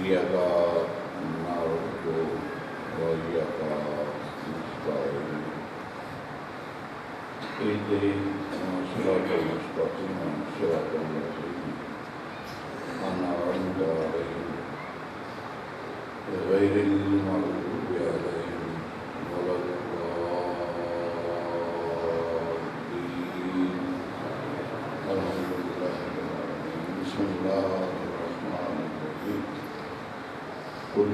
إياك نعبد وإياك نستعين اهدنا الصراط المستقيم صراط الذين أنعمت عليهم غير المغضوب عليهم ولا الضالين. الحمد لله رب العالمين. بسم الله الرحمن الرحيم. قل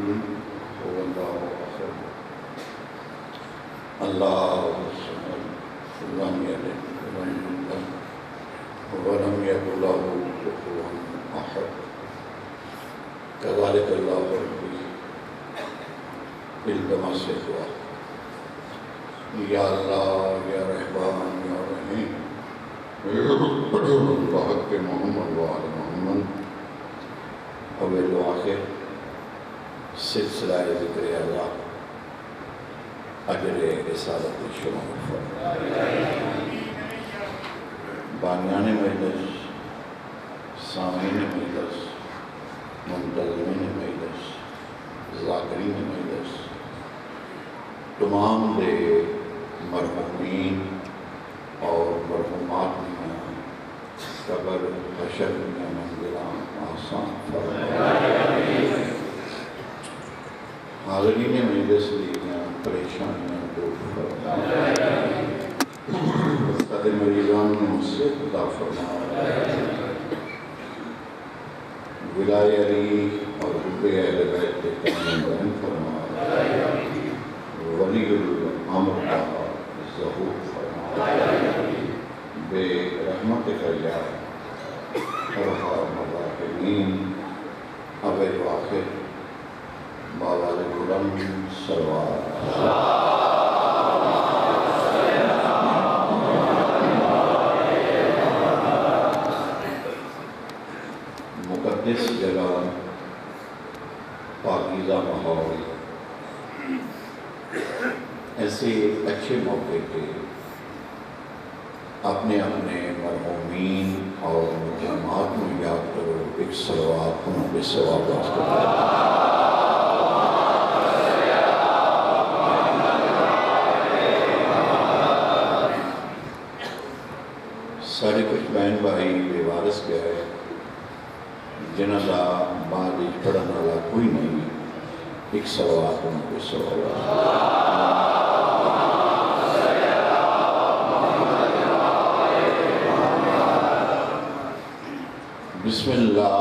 هو الله أحد الله الصمد لم يلد ولم يولد ولم يكن له كفوا أحد. كذلك الله ربي بالتماس دعا. یا اللہ یا رحمان یا رحیم بحق محمد وآل محمد. اول و آخر سلسلہ ذکر اعلیٰ اجر رسالت شمار بانیان مجلس، سامعین مجلس، منتظمین مجلس، ذاکرین مجلس، تمام دے مرحومین اور مرحومات میں قبر حشر میں منزلان آسان فرمائے. حاضرین مجلس دیاں پریشانیاں دور فرمائے. قدر مریضان میں سے خدا فرمائے. ولائے علی اور حب اہل بیت کے کامل بہن فرمائے. ولی الامر کا ظہور فرمائے. بے رحمت یا ارحم الراحمین. اول و آخر بابا بلند سروار مقدس جگہ، پاکیزہ ماحول، ایسے اچھے موقع پہ اپنے اپنے مرحومین اور مرحومات میں یاد کرو. ایک صلوات انہوں پہ ثواب کرو. سارے کچھ بہن بھائی بے وارث گئے جنہاں دا بعد پڑھن والا کوئی نہیں. ایک صلوات انہوں پہ ثواب. بسم اللہ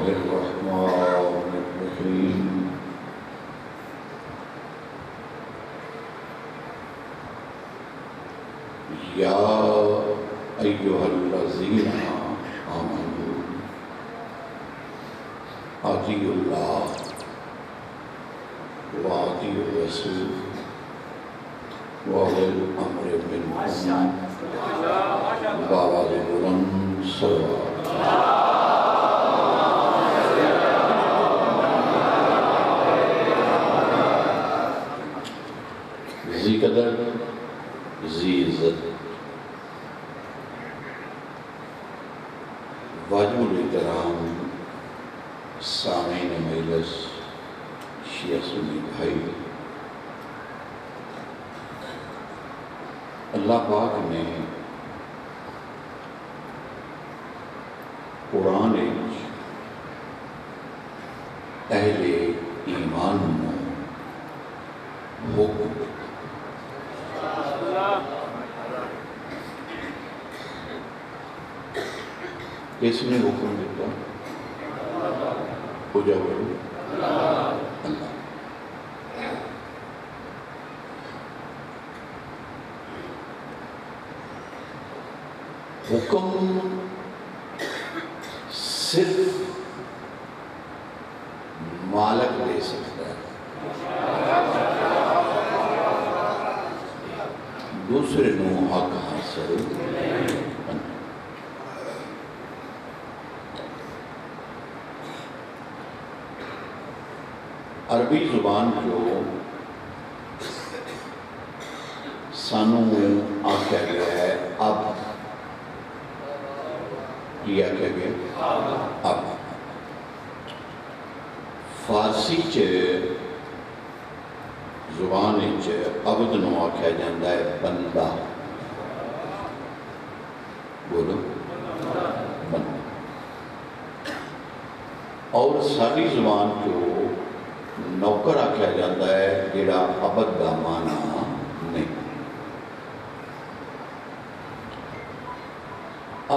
الرحمن الرحیم. یا ایہا الذین آمنوا اطیعوا اللہ واطیعوا الرسول واولی الامر منکم. بآواز بلند صلوات. ذی قدر ذی عزت واجب الاحترام سامعین مجلس شیعہ سنی بھائی، اللہ پاک نے قرآن اہل ایمان میں حکم کس نے حکم دیتا؟ ہو جاؤ اللہ. حکم صرف مالک دے سکتا ہے. دوسرے نو حق حاصل. عربی زبان جو سانوں آکھا گیا ہے اب، یہ آکھا گیا اب. فارسی زبان عبد نو آخیا جاتا ہے بندہ. بولو بندہ. اور ساری زبان کو نوکر آخیا جاتا ہے جڑا عبد کا معنی نہیں.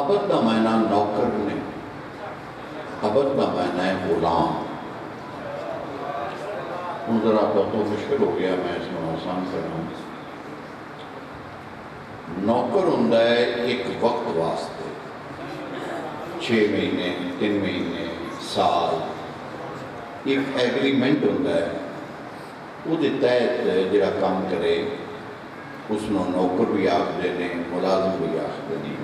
عبد کا معنی نوکر نہیں، عبد کا معنی ہے غلام. ہوں ذرا تو مشکل ہو گیا، میں اس میں آسان کر رہا ہوں. نوکر ہوں ایک وقت واسطے، 6 مہینے 3 مہینے سال، ایک ایگریمنٹ ہوں وہ تحت جڑا کام کرے اس نو نوکر بھی آخر نے، ملازم بھی آخر نے.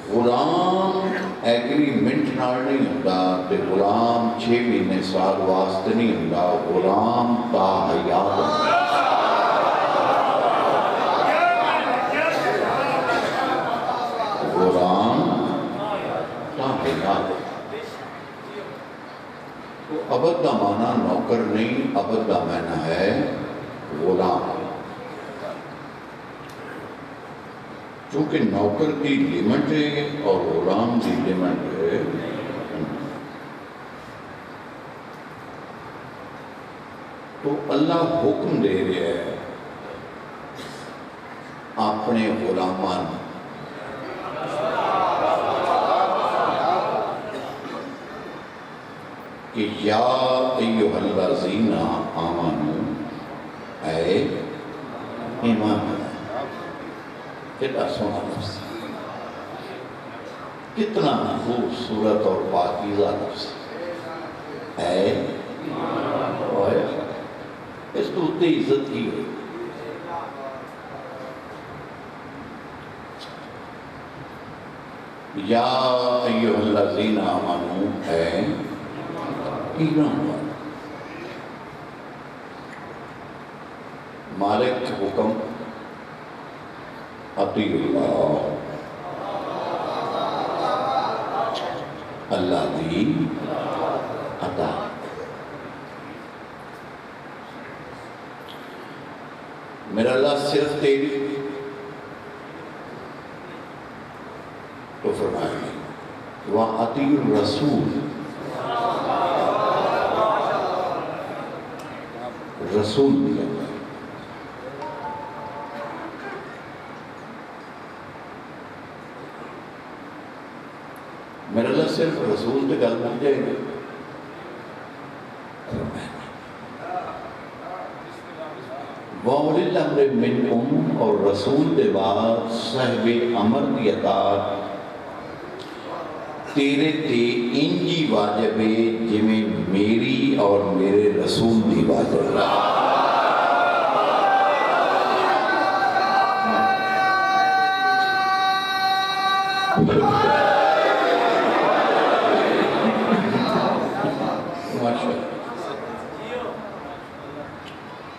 غلام ایگریمنٹ نال نہیں ہوتا، تے غلام 6 مہینے سال واسطے نہیں ہوتا، غلام تا حیات ہوتا. غلام تا حیات. تو عبد کا معنی نوکر نہیں، عبد کا معنی ہے غلام. چونکہ نوکر کی لمٹ ہے اور غلام کی لمٹ ہے. تو اللہ حکم دے رہا ہے اپنے غلامان کہ یا ایھا الذین آمنوا، اے ایمان. کتنا سونا لفظ، کتنا خوبصورت اور پاکیزہ لفظ. اے اس کو اتنی عزت کی ہوئی. یا ایھا الذین آمنوا، اے ایمان والو. مالک حکم اطیعوا اللہ، اللہ دی اطاعت. میرا اللہ صرف تیری تو فرمائے گی وَأَطِیعُوا الرَّسُولَ، رسول بھی ہے. میرا اللہ صرف رسول سے گل بن جائے گی. وَأُولِي الْأَمْرِ مِنْکُمْ، اور رسول کے بعد صاحب امر کی اطاعت تیرے تے انجی واجب ہے جویں میری اور میرے رسول کی واجب ہے.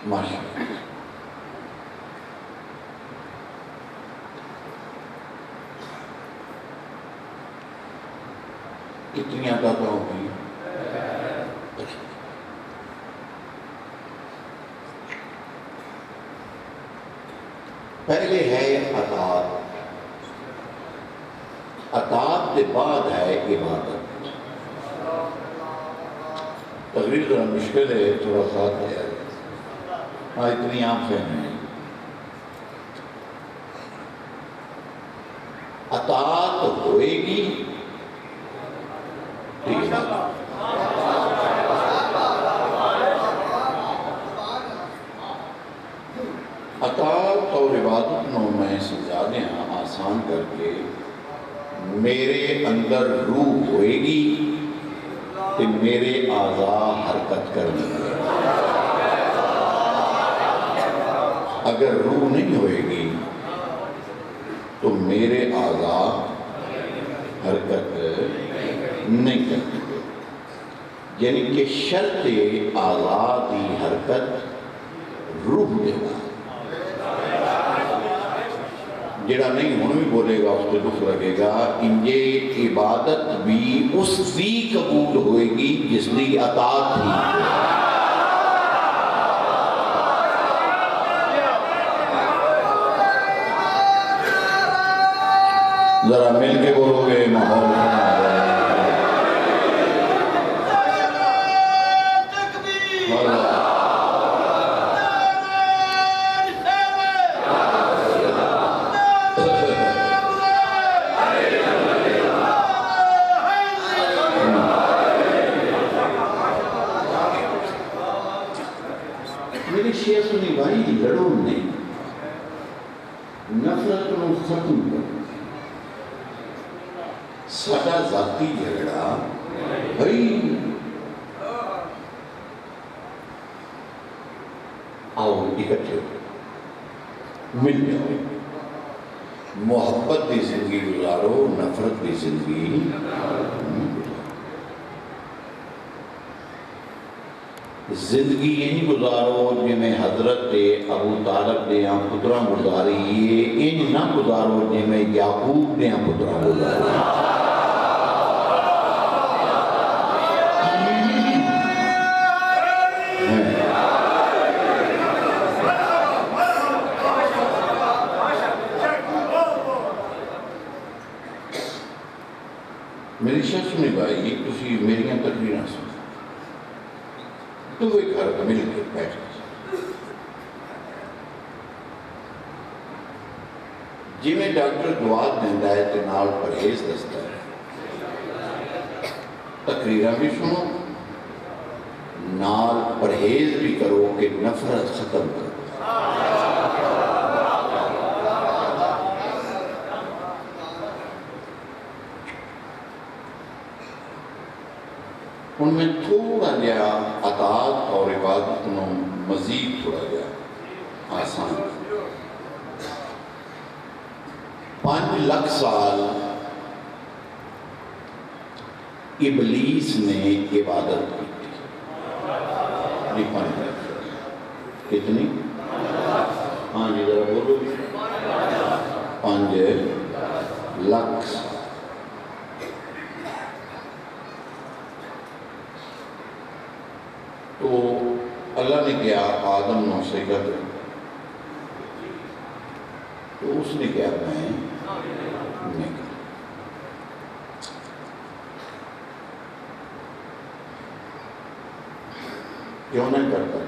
ماشاء کتنی عطا ہوگی. پہلے ہے اطاعت، اطاعت کے بعد ہے عبادت. تقریر ذرا مشکل ہے، تھوڑا ساتھ ہے، اتنی عام فہم ہے. اطاعت ہوئے گی اطاعت اور عبادت نو میں سمجھا دیا آسان کر کے. میرے اندر روح ہوئے گی کہ میرے اعضاء حرکت کریں گے. اگر روح نہیں ہوئے گی تو میرے اعضاء حرکت نہیں کریں گے. یعنی کہ شرط اعضاء کی حرکت روح کے بعد. جڑا نہیں ہوں بھی بولے گا اس کو دکھ لگے گا. انجے عبادت بھی اس دی قبول ہوئے گی جس دی اطاعت تھی. ذرا مل کے بولو گے ماحول میرے شیعہ سنی بھائی لڑو نہیں، نفرت کو ختم کرو. ساڈا ذاتی جھگڑا بھائی آؤ اکٹھے مل جاؤ، محبت کی زندگی گزارو، نفرت کی زندگی. زندگی یہی گزارو جی میں حضرت ابو طالب دے ہاں پترا گزاری ہے، ان نہ گزارو جی میں یعقوب دے ہاں پترا گزاری. میری شاہ سنی بھائی تسی میریاں تقریراں سن تو وہ گھر مل کے بیٹھ جی میں ڈاکٹر دعا دینا ہے تو نال پرہیز دستا ہے، تقریراں بھی سنو نال پرہیز بھی کرو کہ نفرت ختم کرو. ان میں تھوڑا جہا اطاعت اور عبادت نو مزید تھوڑا جہا آسان. 5 لاکھ سال ابلیس نے عبادت کی تھی. 5 لاکھ کتنی؟ ہاں جی ذرا بولو. 5 لاکھ. تو اللہ نے کیا آدم نو سجدہ کرو، تو اس نے کیا میں نہیں کروں. کیوں نہیں کرتا؟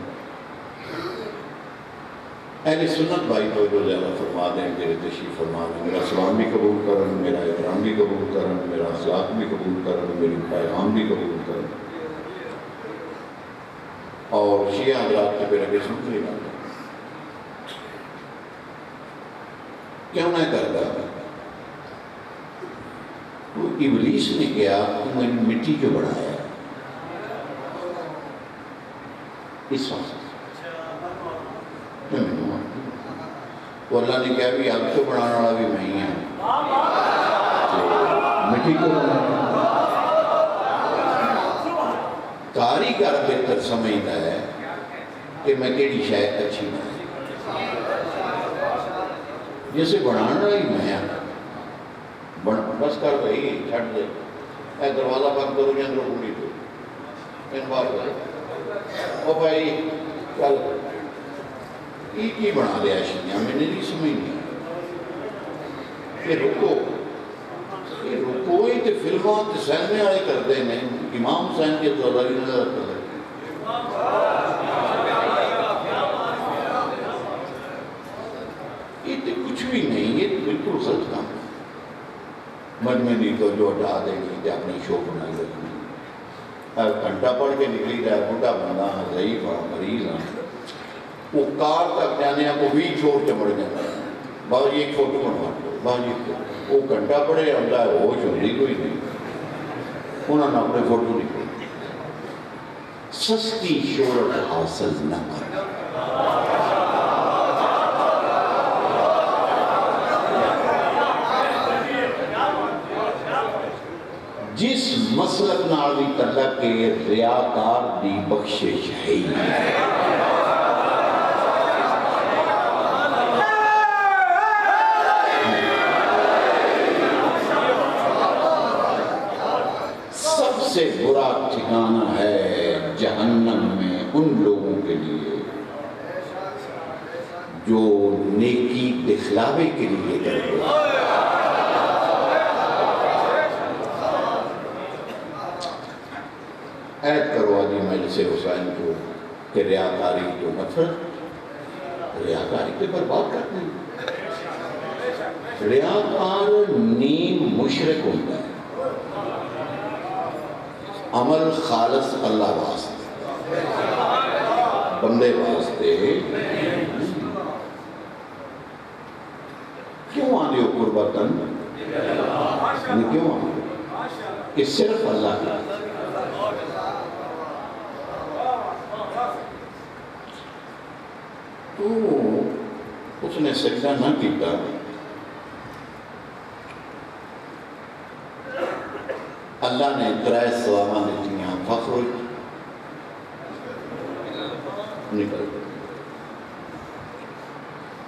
اہل سنت بھائی تو جو زیادہ فرما دیں، میرے تشریف فرما دیں، میرا سلام بھی قبول کرن، میرا احترام بھی قبول کرن، میرا اخلاق بھی قبول کرن، میری پیغام بھی قبول کرن. اور شیعہ حضرات کے پہ لگے سن لینا کیوں نہ کرتا. تو ابلیس نے کیا تو میں مٹی جو بڑھایا اس وقت تو اللہ نے کیا بھی اب تو بڑھانے والا بھی میں ہی ہوں، مٹی کو کاریگر بہتر سمجھتا ہے کہ میں کیڑی شاید اچھی نہ جیسے بنانا ہی میں بس کر رہی چھڑ دے اے دروازہ بند کرو یا اندروں پوری دو ان بار کرو او بھائی چل کی بنا دیا شیعہ میں نہیں سمجھنی کہ رکو کوئی تے فلموں تے سینمے آئے کر دے نہیں. امام حسین کے دوراری نظر آتا ہے یہ تے کچھ بھی نہیں، یہ بالکل غلط کام ہے. مجمع دی تو جو ہٹا دے گی تے اپنی شو بنائی رکھنی. گھنٹہ پڑھ کے نکلی جائے بڑھا بندہ ہاں ضعیف ہاں مریض ہاں وہ کار تک جانے کو بھی چھوڑ کے مڑ جاتا ہے. باؤ جی ایک فوٹو بنوا دو، باؤ جی وہ گھنٹہ پڑے ہوتا ہے ہوش ہوتی کوئی نہیں. انہوں نے اپنے فوٹو نکلے. سستی شہرت حاصل نہ کر. جس مسلک نال بھی تعلق کے ریاکار دی بخشش ہے. سے برا ٹھکانہ ہے جہنم میں ان لوگوں کے لیے جو نیکی دکھلاوے کے لیے کرتے ہیں۔ عید کروا دی مجلس حسین کو کہ ریاکاری تو نفرت، ریاکاری کے برباد کرتے ہیں۔ ریاکار نیم مشرک ہوتا ہے، عمل خالص اللہ واسطے، بندے واسطے کیوں آنے ہو قربتاً؟ کیوں آنے ہو کہ صرف اللہ کا۔ تو اس نے سجدہ نہ کیتا، اللہ نے ترائے سواما دیتیاں فخر نکل گئے۔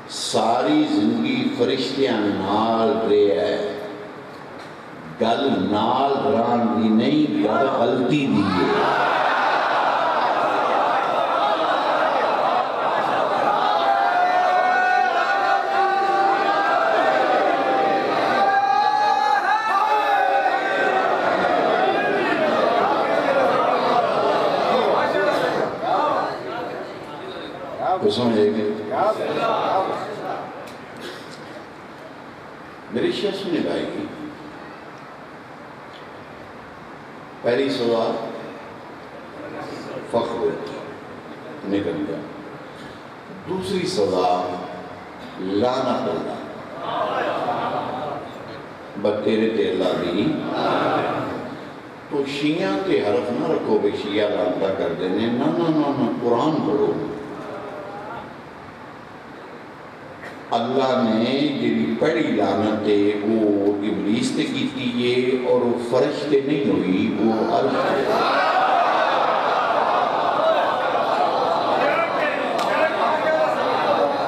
ساری زندگی فرشتیاں نال رہے ہے، گل نال ران دی نہیں، گل غلطی دی ہے۔ کو سمجھے گے؟ میری شیعہ سنے بھائی کی پہلی سزا فخر نکل گیا، دوسری سزا لعنت اللہ، بتیرے تے اللہ دی۔ تو شیعہ تے حرف نہ رکھو بے شیعہ لعنتہ کر دینے، نہ نہ نہ نہ، قرآن پڑھو۔ اللہ نے جی پڑھی لعنت ہے وہ ابلیس تے کیتی ہے، اور وہ فرشتے نہیں ہوئی، وہ عرش ہے۔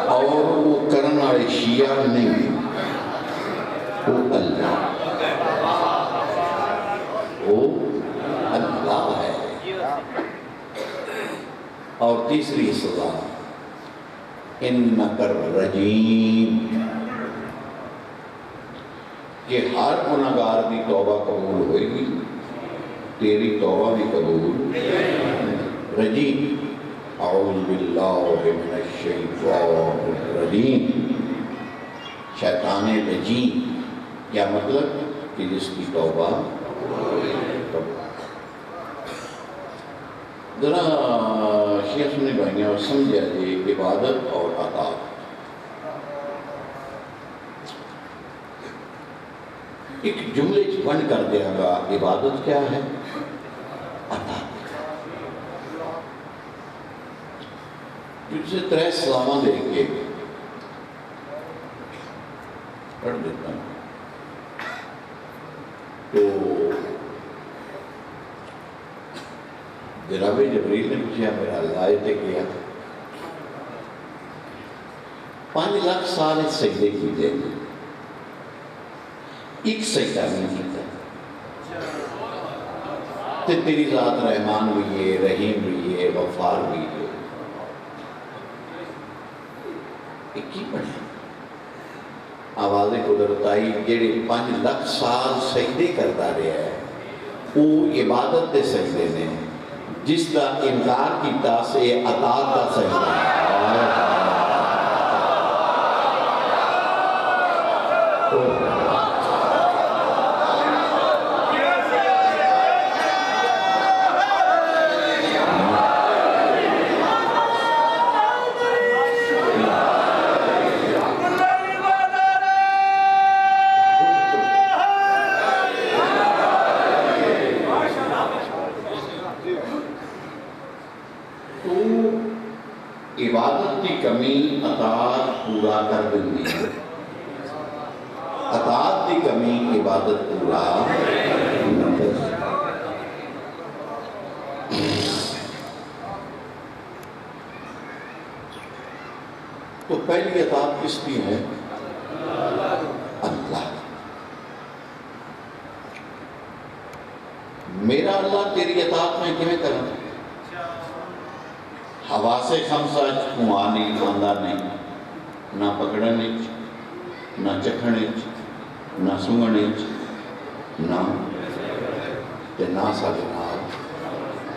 اور وہ کرن والے شیعہ نہیں، وہ اللہ، وہ اللہ ہے۔ اور تیسری سزا اِنَّكَ الرَّجِيمُ، کہ ہر گناہگار دی توبہ قبول ہوئے گی، تیری توبہ بھی قبول۔ رجیم، اعوذ باللہ من الشیطان الرجیم، شیطان رجیم کیا مطلب؟ کہ جس کی توبہ قبول۔ ذرا شیعہ سنی بھائیاں اور سمجھا جی عبادت اور اطاعت۔ ایک جملے بند کر دیا گا، عبادت کیا ہے، اطاعت۔ جن سے ترے سلامہ دے کے پڑھ دیتا ہوں تو جناب جبریل نے پوچھا میرا اللہ تے کیا 5 لاکھ سال سجدے کیتے ہیں، ایک سجدہ نہیں کیتا، تے تیری ذات رحمان بھی ہے، رحیم بھی ہے، غفار بھی ہے، ایک ہی پڑھے۔ آواز قدرت آئی جڑے 5 لاکھ سال سجدے کرتا رہے ہیں وہ عبادت دے سجدے نے، جس کا انکار کیتا سے اطاعت کا سجدہ ہے۔ عبادت کی کمی اطاعت پورا کر دیں، اطاعت کی کمی عبادت پورا نہ کر۔ تو پہلی اطاعت کس کی ہے؟ اللہ۔ میرا اللہ تیری اطاعت میں کیویں کروں؟ حواس خمسہ کھوانے کھاندہ نہیں، نہ پکڑنے، نہ چکھنے، نہ سنگنے، نہ ساڈے نال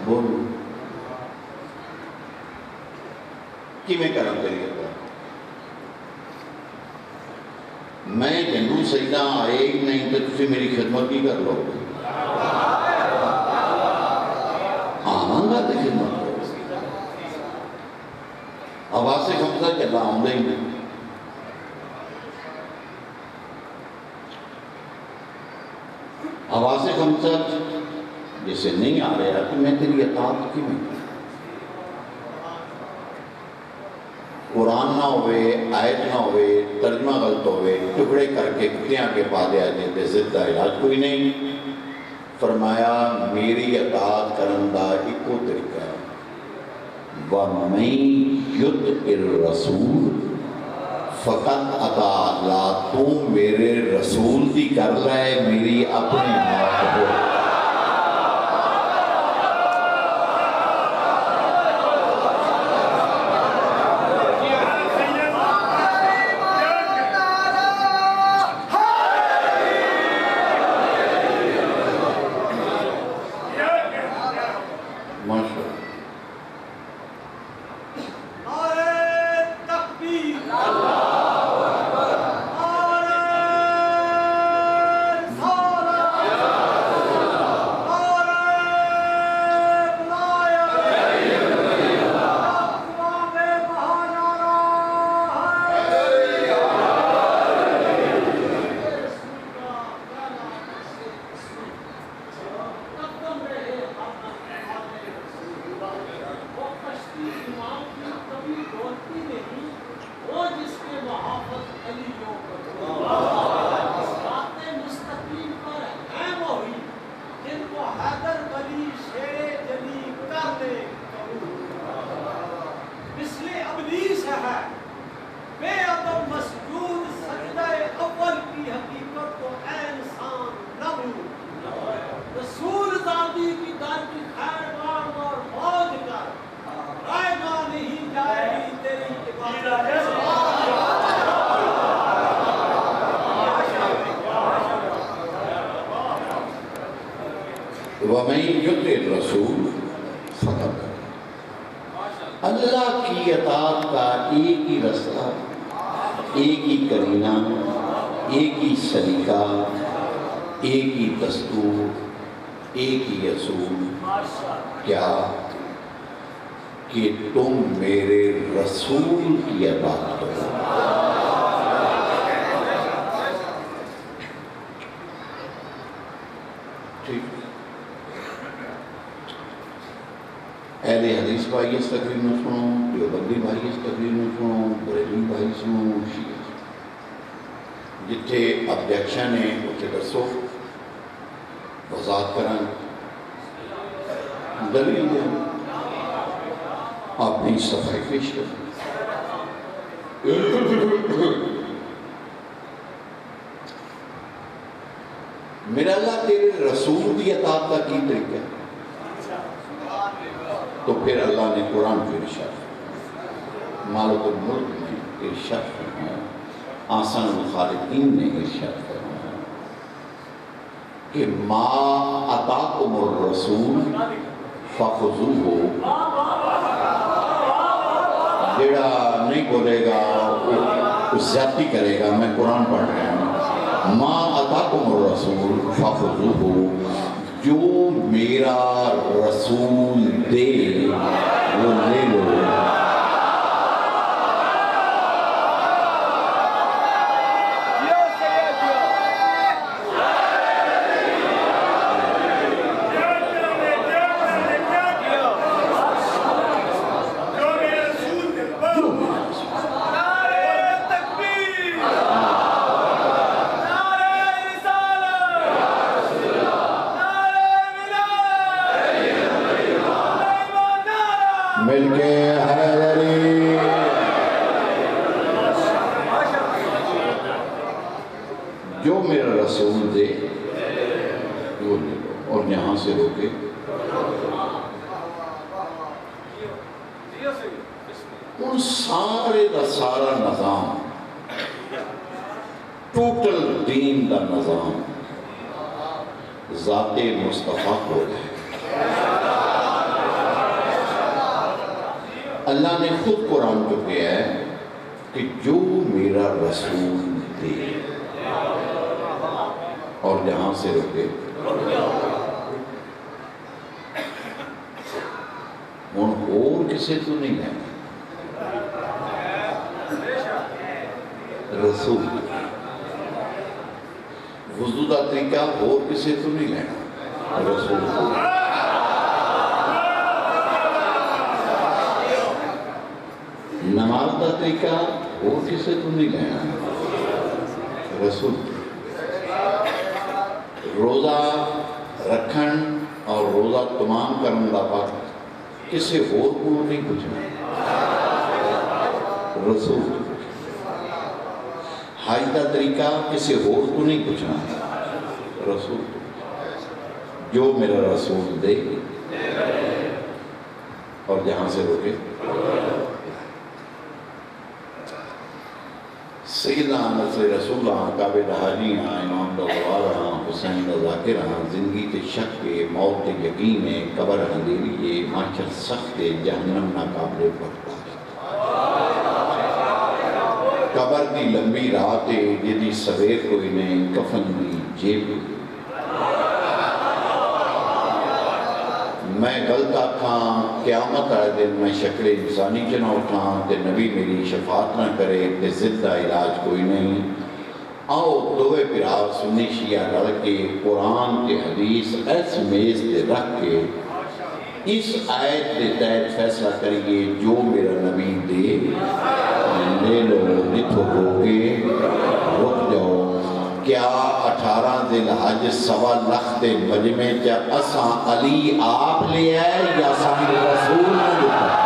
بولو کیویں کروں تیری اطاعت؟ میں جنوں سجدہ آئے ہی نہیں تو تسی میری خدمت کی کر لو گے؟ آمانگا تے خدمت کرو۔ حواس خمسہ چلا آمدہ ہی نہیں۔ حواس خمسہ جسے نہیں آ رہا کہ میں تیری اطاعت کی میں قرآن نہ ہوئے، آیت نہ ہوئے، ترجمہ غلط ہوئے، ٹکڑے کر کے کتیاں کے پا دیا جاتے زدہ علاج کوئی نہیں۔ فرمایا میری اطاعت کرن دا ایکو طریقہ ہے وَمَن يُطِعِ الرَّسُولَ فقط اطاع اللہ، تو میرے رسول دی کر لائے میری اپنی بات ہو۔ وَمَن يُطِعِ الرَّسُولَ فقط اللہ کی اطاعت کا ایک ہی رستہ، ایک ہی کرینہ، ایک ہی سلیقہ، ایک ہی دستور، ایک ہی اصول، کیا کہ تم میرے رسول کی اطاعت کرو۔ اہل حدیث بھائی اس تقریر میں سنو، دیوبندی بھائی اس تقریر میں سنو، بریلوی بھائی سنو، شیعہ جتھے ابجیکشن ہے اتھے دسو، وضاحت کرن، دلیل دیں، اپنی صفائی پیش کریں۔ میرا اللہ تیرے رسول کی اطاعت کا کی طریقہ ہے؟ تو پھر اللہ نے قرآن کی ارشاد مالک الملک میں ارشاد فرمایا، آسان الخالقین نے ارشاد فرمایا کہ ما اتاکم الرسول فخذوہ، جڑا نہیں بولے گا وہ زیادتی کرے گا۔ میں قرآن پڑھ رہا ہوں، ما اتاکم الرسول فخذوہ، جو میرا رسول دے وہ لے لو۔ مل کے حیدری، جو میرا رسول دے وہ لے لو۔ اور اور یہاں سے روکے ان سارے دا سارا نظام ٹوٹل دین دا نظام ذات مصطفیٰ کو ہے۔ اللہ نے خود قرآن جو کیا ہے کہ جو میرا رسول دے، اور جہاں سے رکے ہوں اور کسے تو نہیں لینا، رسول وضو دا طریقہ اور کسے تو نہیں لینا، رسول کو۔ نماز دا طریقہ اور کسے تو نہیں لینا، رسول۔ روزہ رکھن اور روزہ تمام کرن دا وقت کسے اور کو نہیں پوچھنا، رسول۔ حج دا طریقہ کسی اور کو نہیں پوچھنا، رسول۔ جو میرا رسول دے اور جہاں سے روکے۔ سیدنا نصر رسول قابل حاجی امام دا غوارہ حسین دا ذاکرہ زندگی تے شک کے موت تے یقین ہے قبر اندھیری ہے محشر سخت ہے جہنم ناقابل برداشت۔ قبر دی لمبی رات ہے جدی سویر کوئی نہیں کفن دی جیب۔ میں غلط آکھاں قیامت آئے دن میں شکل انسانی چنہ اٹھاں تے نبی میری شفاعت نہ کرے تے زندہ علاج کوئی نہیں۔ آؤ دوے پھرا سنی شیعہ رڑ کے قرآن کے حدیث ایس میز تے رکھ کے اس آیت کے تحت فیصلہ کریے جو میرا نبی دے لے لو، جتھو روکے رک جاؤ۔ کیا 18 ذی الحج 1.25 لاکھ دے مجمع چا اساں علی آپ لے آئے یا سامنے رسول نے لکھا؟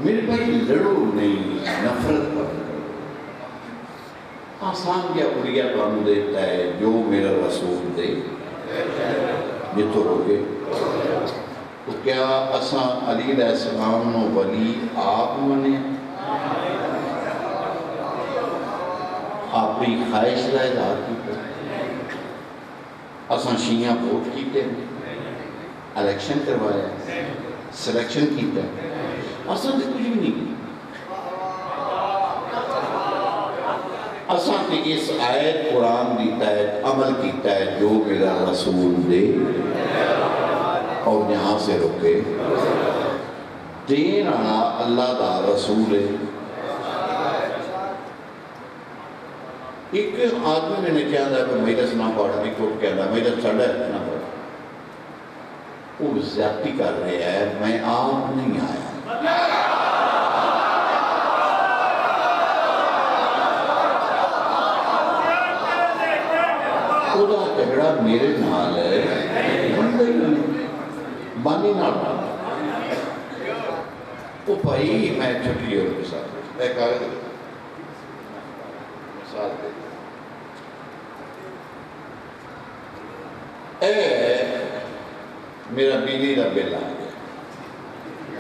میرے بھائی لڑو نہیں، نفرت پر آسان کیا اڑیا کام دیتا ہے جو میرا رسول دے جتو روکے۔ تو کیا اساں علی علیہ السلام نو ولی آپ منے اپنی خواہش کا اظہار کیتا؟ اساں شیعہ ووٹ کیتے الیکشن کروایا سلیکشن کیتا اساں تے کچھ بھی نہیں کی۔ اساں تے اس آیت قرآن دی تحت عمل کیتا ہے جو میرا رسول دے اور یہاں سے رکے۔ دین آنا اللہ دا رسول ہے۔ ایک آدمی میں نے کہا تھا کہ میرے سنا پڑھا بھی کوٹ کہنا میرے سڑا ہے نہ پڑھا، وہ زیادتی کر رہے ہیں، میں آپ نہیں آیا۔ خدا جھگڑا میرے نال ہے، بانی نال وہ بھائی میں چھٹی اور کے ساتھ ایک کاغذ مثال دے میرا بجلی کا بل آ گیا،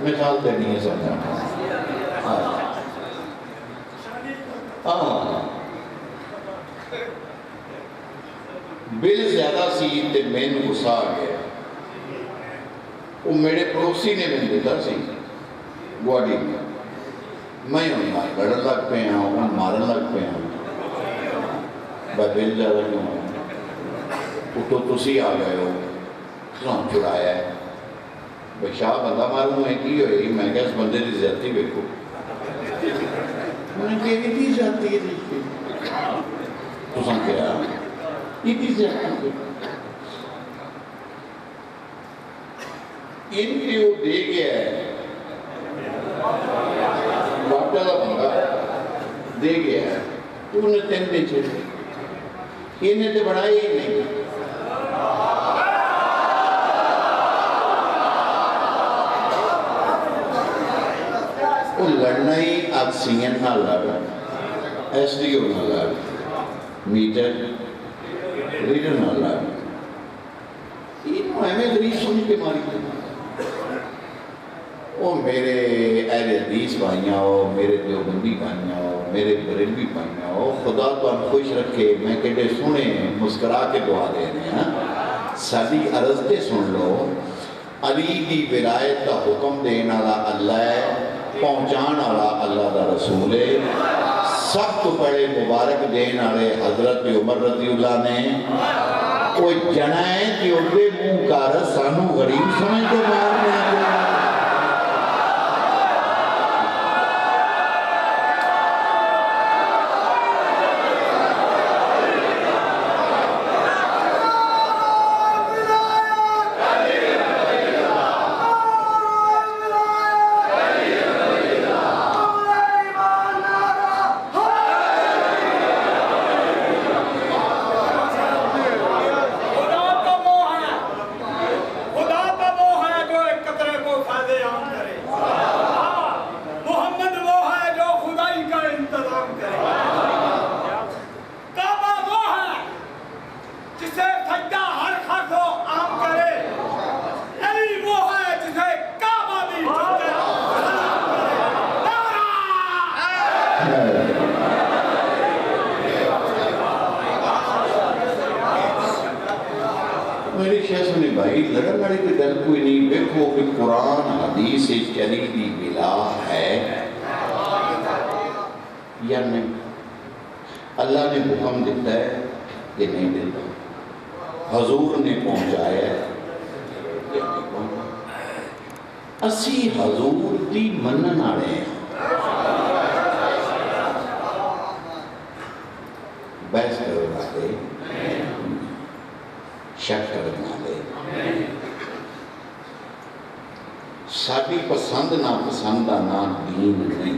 مثال دینی ہے سمجھا بل زیادہ سی تے میں نے غصہ آ گیا۔ وہ میرے پڑوسی نے میں دیتا سی گواڑی میں انہیں لڑن لگ پہ ہوں انہیں مارن لگ پہ ہوں بھائی بل زیادہ کیوں ہوں تو تسی آ گئے ہو تسان چھڑایا ہے بھائی شاہ بندہ ماروں ہے کی ہوئی میں کہا اس بندے کی زیادتی بیکھو انہیں کہا یہ بھی جاتی ہے دیکھتے تو سن کہا یہ بھی جاتی ہے ان کے وہ دے گیا ہے ڈاکٹر کا بندہ دے گیا ہے تو انہیں 3 دن چھوڑے انہیں تو بڑھائی ہی نہیں وہ لڑنا ہی آکسیجن نہ لڑا ایس ڈی او نہ لڑا میٹر ریڈر نہ لڑا انہوں ہمیں غریب سمجھ کے ماری تھی وہ میرے اہل حدیث بھائیاں ہو میرے دیوبندی بھائیاں ہو میرے بریلوی بھائیاں ہو خدا تو ان خوش رکھے میں کہتے سنے مسکرا کے دعا دے رہے ہیں ساری عرض تے سن لو علی دی ولایت کا حکم دینا والا اللہ ہے پہنچان والا اللہ دا رسول ہے سب تو بڑے مبارک دین والے حضرت عمر رضی اللہ نے کوئی جنائے کہ اردے منہ کار سانو غریب سمجھ کے مارنے آگے میری شیخ سنے بھائی لڑن لڑی کے دل کوئی نہیں دیکھو کہ قرآن حدیث چلی دی بلا ہے یا نہیں اللہ نے حکم دیتا ہے یہ نہیں دیتا حضور نے پہنچایا ہے یا نہیں پہنچایا اسی حضور دی منن آڑے ہیں بحث کرنا دے شک کرنا دے ساری پسند نہ پسند نہ دین نہیں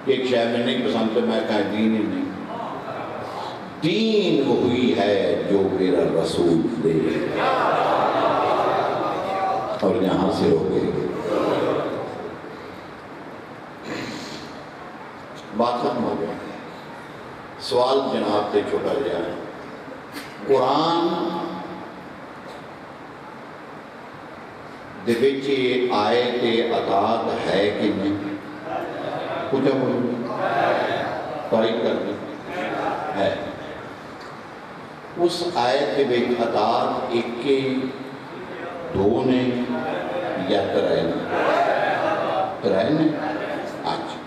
ایک شاید میں نہیں پسند تو میں کہا دین ہی نہیں دین وہی ہے جو میرا رسول دے اور یہاں سے روکے بات ختم ہو گیا سوال جناب تے چھوٹا جائے قرآن دے وچ آیت اطاعت ہے کہ نہیں کچھ تائید کر دیں ہے اس آیت کے وچ اطاعت ایک کے دو نے یا ترائے نے آج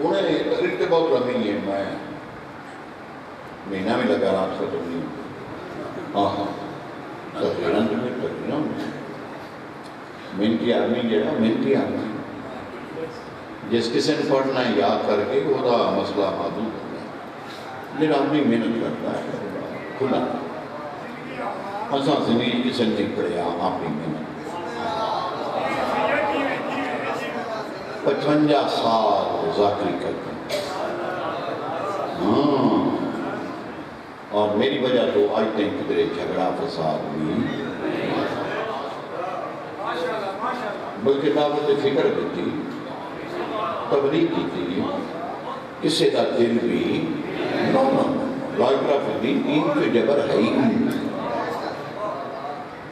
انہیں تقریر کے بہت رمی ہے میں مہینہ میں لگا رہا آپ سے تو نہیں ہاں تقریران جو میں تقریران محنتی آدمی جو ہے محنتی آدمی جس کسی نے پڑھنا ہے یاد کر کے وہ دا مسئلہ معدود ہوتا ہے لیکن آدمی محنت کرتا ہے کھلا ایسا زمین کسی نے نہیں پڑھے آپ بھی محنت 55 سال ذاکری کرتے ہیں ہاں اور میری وجہ تو آج تک کدرے جھگڑا فساد بھی بلکہ دعوت فکر بھی تھی تبلیغ کی تھی کسی کا دل بھی لائبرا فی دین کے جبر ہے ہی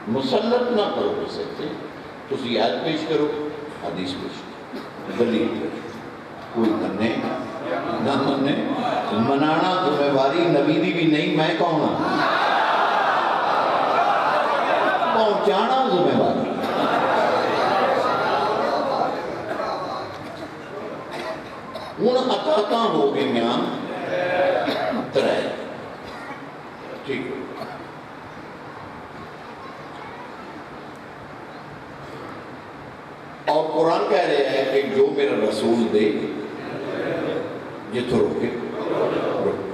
مسلط نہ کرو کسی سے تسی آیت پیش کرو حدیث پیش کرو دلیل پیش کوئی مننے نہ مننے منانا ذمہ واری نبی دی بھی نہیں میں کون ہوں پہنچانا ذمہ واری ہوں عطاقاں ہو گئیاں ترے ٹھیک اور قرآن کہہ رہا ہے کہ جو میرا رسول دے جتوں روکے روک۔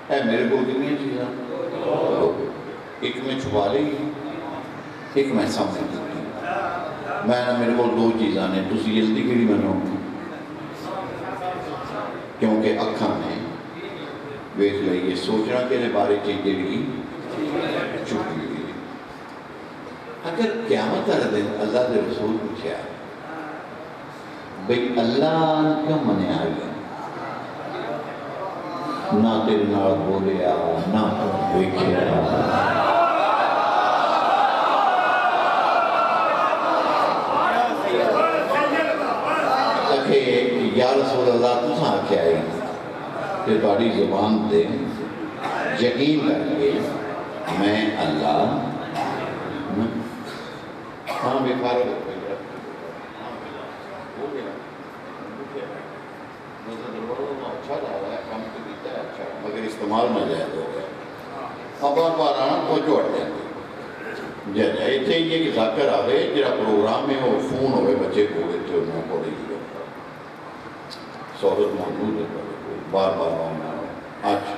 اے میرے کو کتنی چیزاں ایک میں چھپا لی ایک میں سامنے کی میں میرے کو دو چیزاں نے تسی جلدی کیڑی منو کیونکہ اکھاں نے ویکھ لئیے سوچنا کہ بارے چیز جڑی چھپی ہوئی اگر قیامت والے دن اللہ کے رسول پوچھا بھئی اللہ کیوں منیا گیا نہ تیرے نال بولیا نہ تم دیکھیا یا رسول اللہ تساں آکھیا ہے کہ تہاڈی زبان تے یقین کر کے میں اللہ ہاں بے فارغ اچھا جا رہا ہے کام تو کیتا ہے اچھا مگر استعمال نہ جائے ہو گیا اب آپ آنا تو جو ہٹ جائیں جی جائے اتنے یہ کہ ذاکر آوے جرا پروگرام میں وہ فون ہوئے بچے کو دیتے انہوں کو پڑھے گی سہولت موجود ہے بار بار آنا آج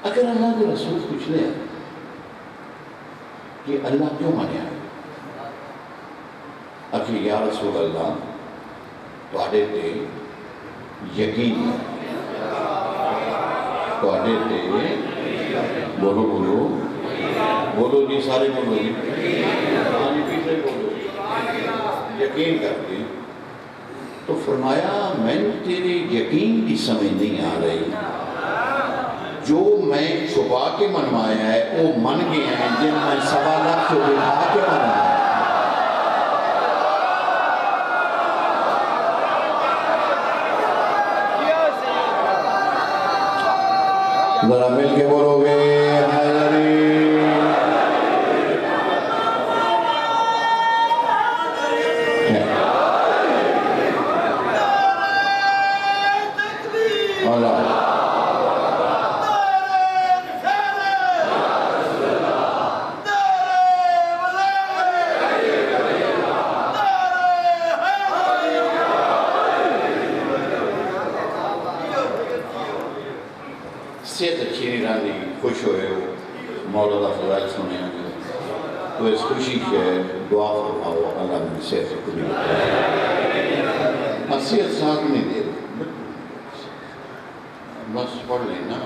اگر اللہ کے رسول پوچھ لیں کہ اللہ کیوں مانیا ہے اکھے یا رسول اللہ تواڈے تے یقین تواڈے تے بولو بولو بولو جی سارے بولو جی ہاں جی پیچھے بولو یقین کر کے تو فرمایا میں تیرے یقین کی سمجھ نہیں آ رہی جو میں چھپا کے منوایا ہے وہ من گئے ہیں جن میں 1.25 لاکھ کو بٹھا کے منوایا ذرا مل کے بولو گے صحت اچھی نہیں رہی خوش ہوئے ہو مولا دا فضائل سنے ہیں تو اس خوشی کے دعا فرماؤ اللہ میں صحت کلی صحت ساتھ نہیں دے بس پڑھ لینا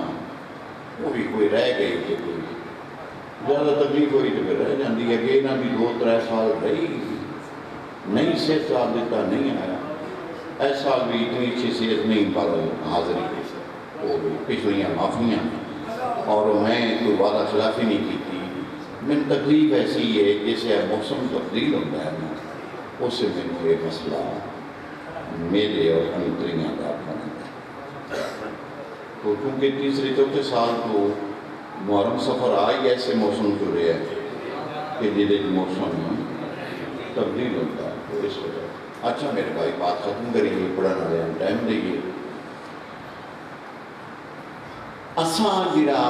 وہ بھی کوئی رہ گئی کہ کوئی زیادہ تکلیف ہوئی تو پھر رہ جاندی ہے کہ نہ بھی 2-3 سال رہی نہیں صحت ساتھ دیتا نہیں آیا ایس سال بھی اتنی اچھی صحت نہیں پر حاضری ہو گئی پچھلیاں معافیاں اور میں کوئی وعدہ خلافی نہیں کی تھی میں تکلیف ایسی ہے جیسے موسم تبدیل ہوتا ہے نا اس سے میں یہ مسئلہ میرے اور انتریاں کا بنا تو کیونکہ 3-4 سال تو محرم سفر آئی ایسے موسم جو رہے ہیں کہ جیسے موسم تبدیل ہوتا ہے تو اس وجہ اچھا میرے بھائی بات ختم کریے پڑھنا رہے ہیں ٹائم دئیے اساں جڑا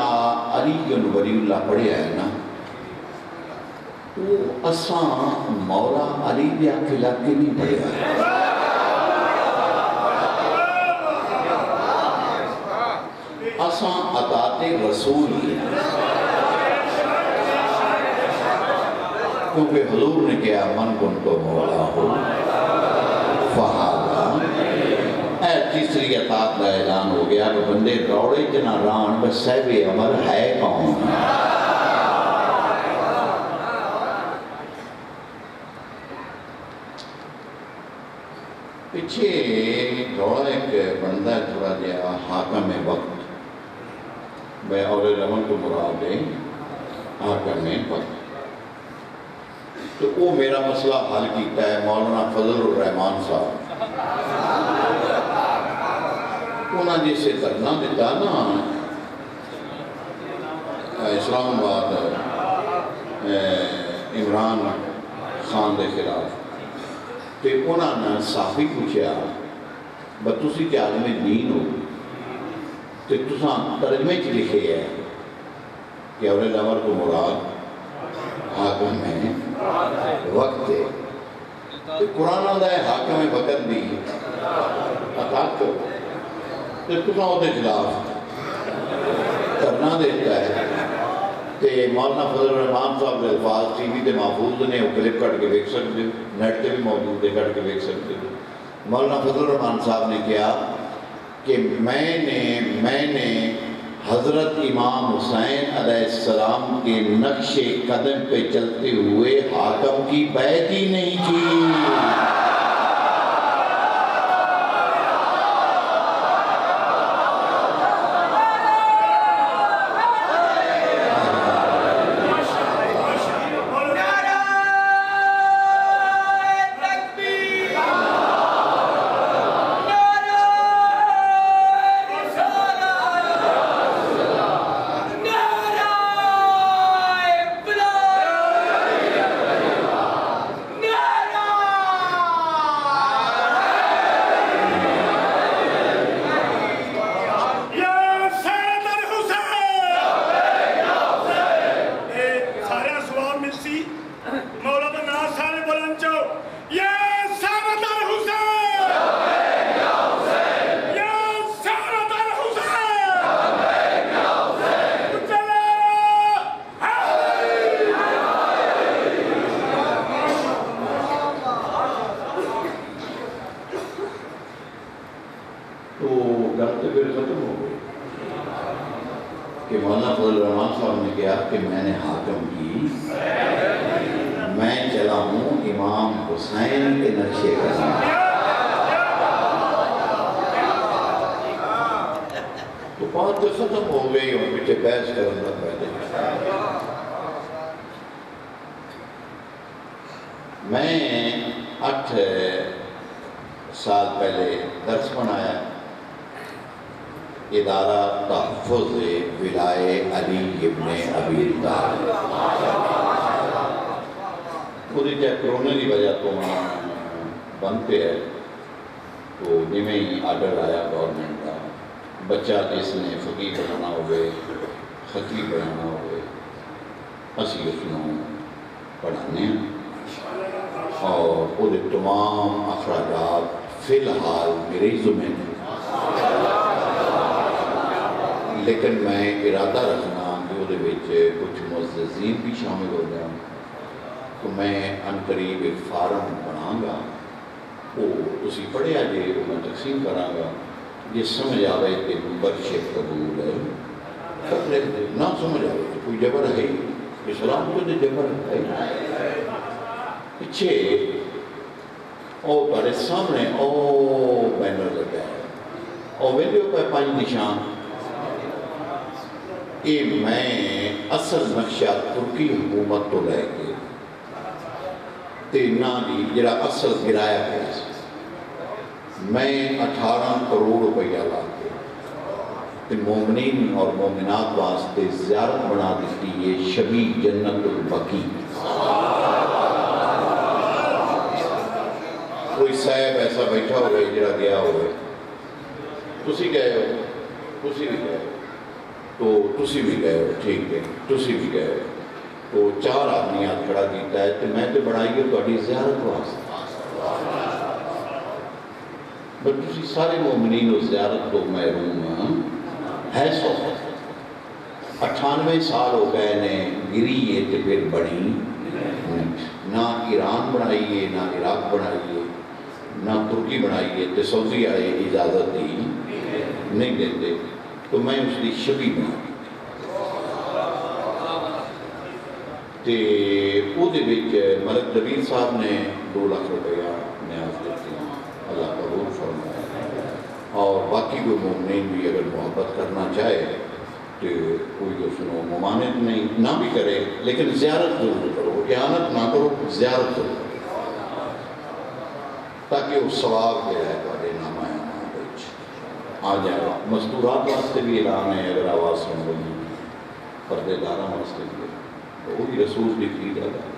علی ولی اللہ پڑھیا ہے نا وہ اساں مولا علی دے آکھلا کے نہیں پڑھیا ہے اساں اطاعت رسول کی کیونکہ حضور نے کہا من کنتو مولا ہو فہذا تیسری اطاعت کا اعلان ہو گیا کہ بندے روڑے جنا ران بس صاحب عمر ہے کون پیچھے روڑا ایک بندہ ہے تھوڑا جہا حاکم وقت میں اور رمن کو مراد ہے حاکم وقت تو وہ میرا مسئلہ حل کیتا ہے مولانا فضل الرحمان صاحب انہوں نے جیسے دھرنا دیتا نا اسلام آباد عمران خان کے خلاف تو انہوں نے صحافی پوچھا بتوسی کہ عالم دین ہو تو تساں ترجمے چ لکھے ہے کہ اول الامر کو مراد حاکم ہے وقت ہے، تو قرآن آدھا ہے حاکم وقت بھی اطاعت کرو، تو تساں وہ خلاف کرنا دیتا ہے۔ تو مولانا فضل الرحمان صاحب کے الفاظ ٹی وی تے محفوظ نے، وہ کلپ کٹ کے دیکھ سکتے ہو، نیٹ تے بھی موجود ہے، کٹ کے دیکھ سکتے ہو۔ مولانا فضل الرحمان صاحب نے کیا کہ میں نے حضرت امام حسین علیہ السلام کے نقش قدم پہ چلتے ہوئے حاکم کی بیعت ہی نہیں کی۔ تو ڈاکٹر پھر ختم ہو گئی کہ مولانا فضل الرحمان صاحب نے کہا کہ میں نے حاکم کی، میں چلا ہوں امام حسین کے نقشے قدم۔ تو بات تو ختم ہو گئی اور پیچھے بحث کرنا پہلے۔ میں 8 سال پہلے درس پڑھایا ادارہ تحفظ ولائے علی ابن ابی طالب، خود ہی کرونا کی وجہ تو بند پہ ہے، تو جویں ہی آرڈر آیا گورنمنٹ کا، بچہ جس نے فقیر بنانا ہوئے خطیب بنانا ہوئے اسی اس کو پڑھانے اور وہ تمام اخراجات فی الحال میرے ذمہ ہیں، لیکن میں ارادہ رکھنا کہ وہ کچھ معززین بھی شامل ہو جائیں، تو میں ان قریب ایک فارم بنا گا، وہ اسی پڑھیا جے وہ میں تقسیم کراں گا، یہ سمجھ آئے کہ ممبرشپ قبول ہے سب لکھ دے، نہ سمجھ آئے کہ کوئی جبر ہے اسلام تو جبر ہے۔ پیچھے او بڑے سامنے او بینر لگا ہے، او ویڈیو پہ 5 نشان، یہ میں اصل نقشہ ترکی حکومت تو لے کے تینا بھی جڑا اصل گرایا ہے، میں 18 کروڑ روپیہ لا کے مومنین اور مومنات واسطے زیارت بنا دیتی ہے شبیہ جنت البقیع۔ کوئی صاحب ایسا بیٹھا ہوئے جڑا گیا ہوئے، تسی گئے ہو، تسی بھی گئے ہو، تو تسی بھی گئے ہو، ٹھیک ہے تسی بھی گئے ہو، تو 4 آدمی ہاتھ کھڑا کیتا ہے تو میں تو بڑھائی ہے تہاڈی زیارت واسطے، پر تسی سارے مومنین اس زیارت تو محروم ہے سو 98 سال ہو گئے نے گری ہے تو پھر بڑی نہ ایران بنائی ہے، نہ عراق بنائی ہے، نہ ترکی بنائی ہے، تو سعودی آئے اجازت دی نہیں دیتے، تو میں اس کی شبی بنا تے وہ دے وچ ملک دبیر صاحب نے 2 لاکھ روپیہ نیاز دیتی، اللہ قبول فرمائے، اور باقی کوئی مومنین بھی اگر محبت کرنا چاہے تو کوئی اس کو ممانعت نہیں، نہ بھی کرے لیکن زیارت ضرور کرو، اعانت نہ کرو، زیارت ضرور کرو، تاکہ وہ ثواب جو ہے تھوڑے نامہ آ جائے گا۔ مستورات واسطے بھی اعلان ہے، اگر آواز سن رہی پردے داراں واسطے بھی تو وہی رسول بھی خرید رہا ہے۔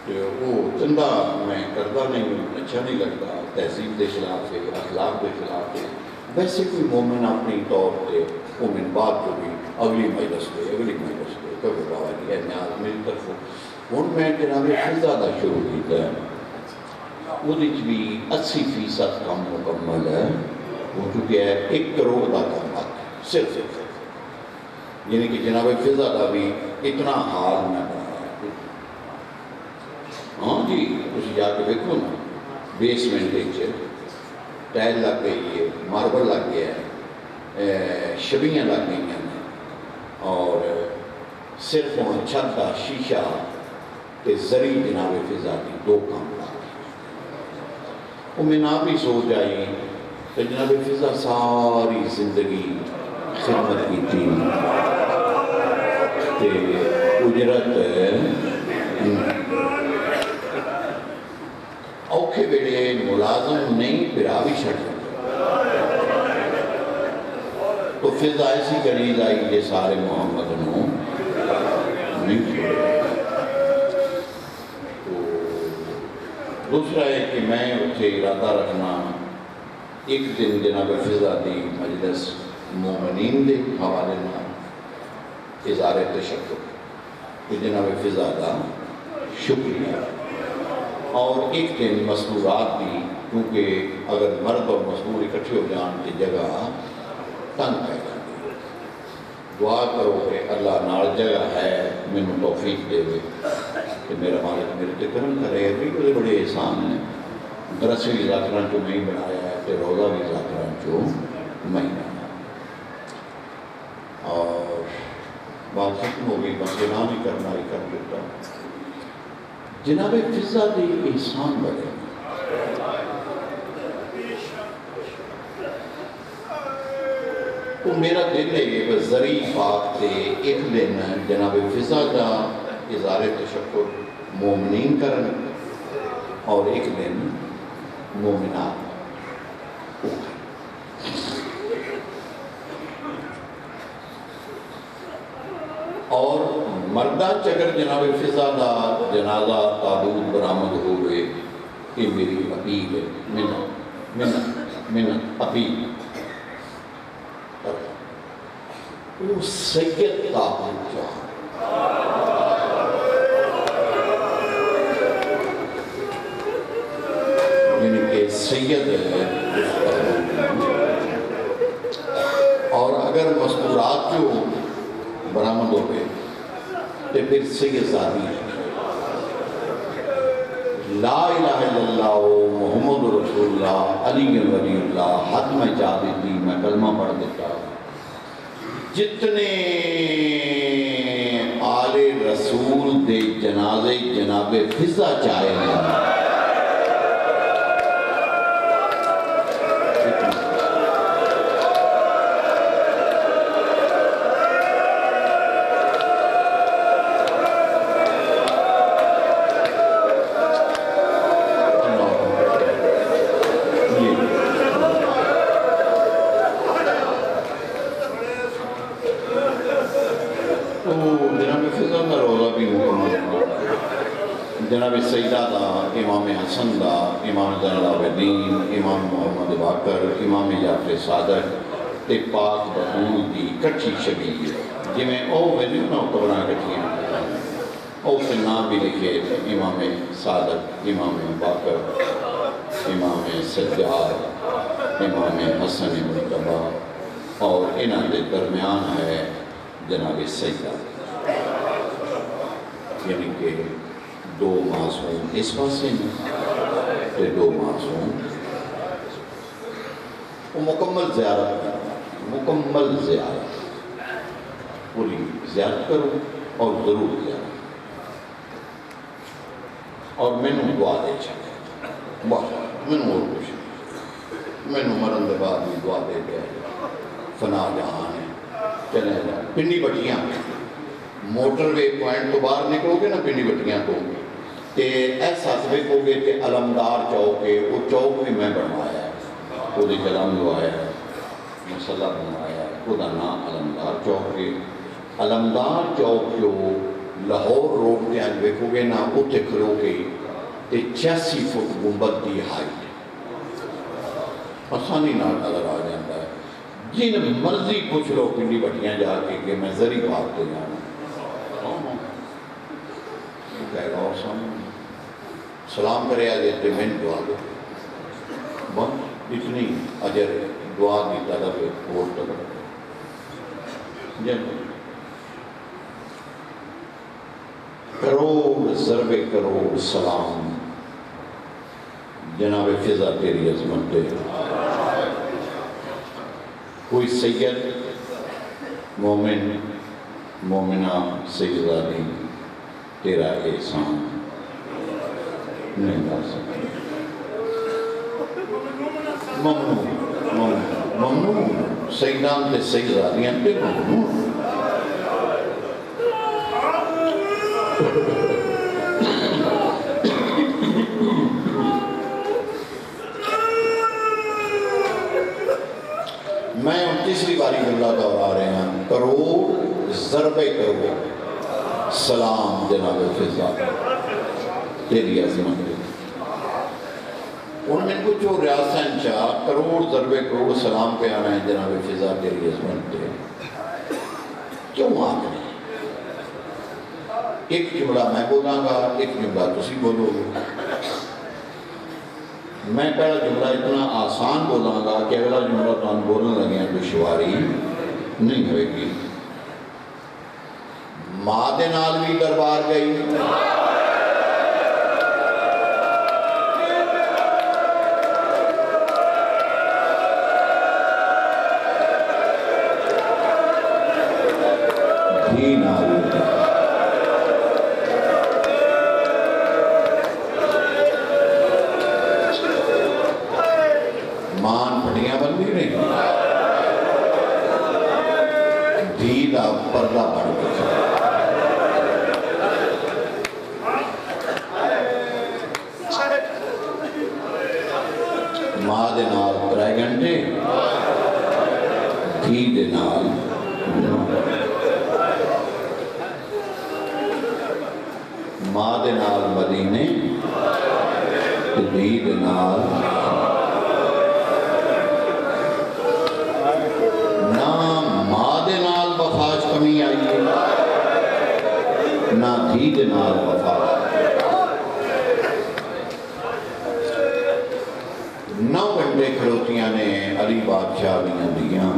تو وہ چندہ میں کرتا نہیں ہوں، اچھا نہیں لگتا، تہذیب کے خلاف ہے، اخلاق کے خلاف ہے. ویسے کوئی مومن اپنی طور پہ مومن بات جو بھی اگلی مجلس پہ کبھی بابا جی ہے نیاز میری طرف ہوں میں جناب فضا کا شروع کیا ہے. وہ بھی 80% کام مکمل ہے. وہ چونکہ ہے 1 کروڑ کا کام باقی صرف یعنی کہ جناب فضا کا بھی اتنا حال میں بنایا. ہاں جی تھی جا کے دیکھو نا، بیسمنٹ ٹائل لگ گئی ہے، ماربل لگ گیا ہے، شبیاں لگ گئی ہیں، اور صرف ہوں چھت کا شیشہ تے زری جناب فضا کی 2 کام لگ گئے. وہ میں نہ بھی سوچ آئی کہ جناب فضا ساری زندگی خدمت کی تھی تے اجرت اوکھے ویلے ملازم نہیں پھرا بھی چھڑ تو فضا ایسی قریض آئی کہ سارے محمد نو نہیں چھوڑے. تو دوسرا ہے کہ میں اسے ارادہ رکھنا ایک دن جناب فضا دی مجلس مومنین دے حوالے نہ اظہار تشکر کہ جناب فضا کا شکریہ، اور ایک دن مستورات بھی، کیونکہ اگر مرد اور مستور اکٹھے ہو جان کی جگہ تنگ پہ جاتی. دعا کرو کہ اللہ نال جگہ ہے مینوں توفیق دے کہ میرا مالک میرے تے کرم کرے. بھی بڑے احسان ہیں. درس بھی ذاکران چو میں ہی بنایا ہے تے روزہ بھی ذاکران چو میں ہی بنایا. اور بات ختم ہو گئی، بس اعلان ہی کرنا ہی کر دیتا. جناب فضا دی احسان بڑے. تو میرا دل ہے کہ زری پاک تے ایک دن جناب فضا کا اظہار تشکر مومنین کرن اور ایک دن مومنات. اور مردہ چکر جناب فضا کا جنازہ تابوت برآمد ہوئے کہ میری اپیل ہے، منت اپیل. وہ سید تابوت جہاں یعنی کہ سید اور اگر مستورات جو برآمد ہو گئے تو پھر سید زادی لا الہ الا اللہ محمد رسول اللہ علی ولی اللہ حد میں جا دیتی میں کلمہ پڑھ دیتا. جتنے آل رسول دے جنازے جناب فضا چاہے ہیں جناب سیدہ دا، امام حسن دا، امام زین العابدین، امام محمد باقر، امام جعفر صادق تے پاک بطول دی کٹھی شبیر جی میں او ویلیو نا اتبرا کٹھیاں او سے نام بھی لکھے امام صادق، امام باقر، امام سجاد، امام حسن مجتبی، اور انہاں دے درمیان ہے جناب سیدہ، یعنی کہ 2 معصوم اس پاسے تے 2 معصوم. وہ مکمل زیارت پوری زیارت کرو اور ضرور زیارت. اور مینوں دعا دے چاہے بہت مینوں اور کچھ نہیں، مینوں مرن دے بعد بھی دعا دے گیا فنا جہان ہے چلے جا. پنڈی بٹیاں موٹر وے پوائنٹ تو باہر نکلو گے نا پنڈی بٹیاں تو تے احساس دیکھو گے کہ علمدار چوک ہے. وہ چوک بھی میں بنوایا ہے، وہ علم لوایا ہے، مسلح بنوایا ہے، وہ نام علمدار چوک ہے. علمدار چوک جو لاہور روڈ تے آج ویکھو گے نا اتنے کھلو کے 86 فٹ گنبد کی ہائٹ آسانی نال نظر آ جاتا ہے. جن مرضی پوچھ لو پنڈی بٹیاں جا کے کہ میں زری پاک تے جانا کہے گا اور سلام کرے آ جاتے میں دعا دو بس اتنی اجر دعا کی طلب ہے اور طلب کروڑ ضرب کروڑ سلام جناب فضا تیری عظمت دے. کوئی سید مومن مومنہ سیدہ نہیں تیرا احسان نہیں کر سکتا. ممنون سیدان تے سیداریاں تے ممنون. میں تیسری باری جملہ دہرا رہے ہیں کروڑ ضرب کروڑ سلام جناب فضا تیری عظمت دے. انہوں نے پوچھو ریاستن چاہ کروڑ ضرب کروڑ سلام پہ آنا ہے جناب فضا تیری عظمت دے کیوں آگ رہے ہیں؟ ایک جملہ میں بولاں گا ایک جملہ تسی بولو گے. میں پہلا جملہ اتنا آسان بولاں گا کہ اگلا جملہ تو ہم بولنے لگے ہیں دشواری نہیں ہوئے گی. ماں دے نال بھی دربار گئی دھی نال مان پھٹیاں بن بھی نہیں دھی دا پردہ بڑھ گیا. ماں دے نال 3 گھنٹے دھی دے نال ماں دے نال مدینے دھی دے نال نہ ماں دے نال وفاج کمی آئی ہے نہ دھی دے نال وفاج. 9 گھنٹے کھلوتیاں نے علی بادشاہ دیاں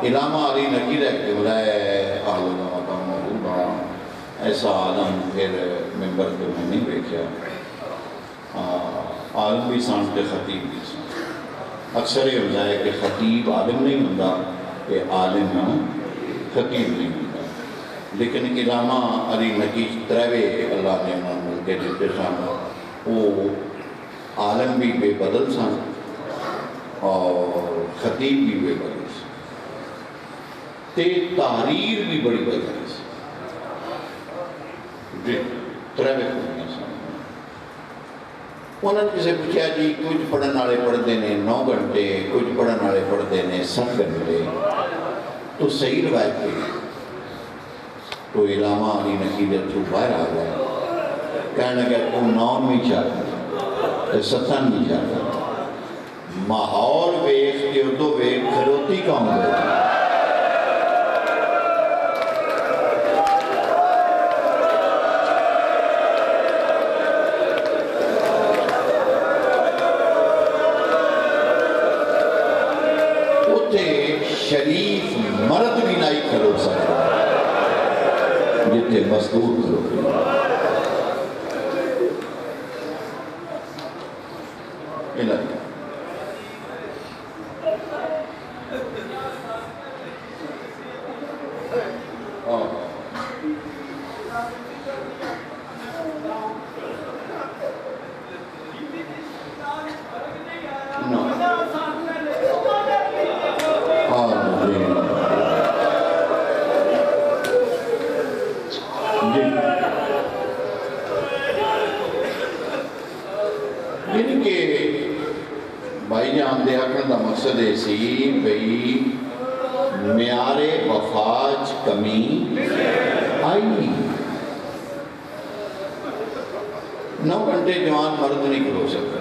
علامہ علی نقیر ایک جملہ ہے آلہ مقام محبوبہ ایسا عالم پھر ممبر پہ میں نہیں دیکھا. عالم بھی سانتے خطیب بھی سانتے. اکثر یہ ہوتا ہے کہ خطیب عالم نہیں ہوتا کہ عالم خطیب نہیں ہوتا. لیکن علامہ علی نقیر 3 اللہ نے مل کے دیتے سن وہ عالم بھی بے بدل سن اور خطیب بھی بے بدل سن تے تحریر بھی بڑی بدل سن. 3 خوبیاں سن. انہوں نے کسے پوچھا جی کچھ پڑھن والے پڑھتے ہیں 9 گھنٹے کچھ پڑھن والے پڑھتے ہیں 7 گھنٹے تو صحیح روایت پہ تو علامہ علی نقیر تو باہر آ گیا کہنے لگا تو 9 نہیں چاہتا 7 نہیں چاہتا. ماحول ویخ کے تو ویخ کھلوتی کون ہوتی شریف مرد بھی نہیں کھلو سکتا جتنے مزدور کھلو بھائی جان دے آکھن دا مقصد ہے سی بھئی میارے وفاج کمی آئی نہیں۔ 9 گھنٹے جوان مرد نہیں کھلو سکتا،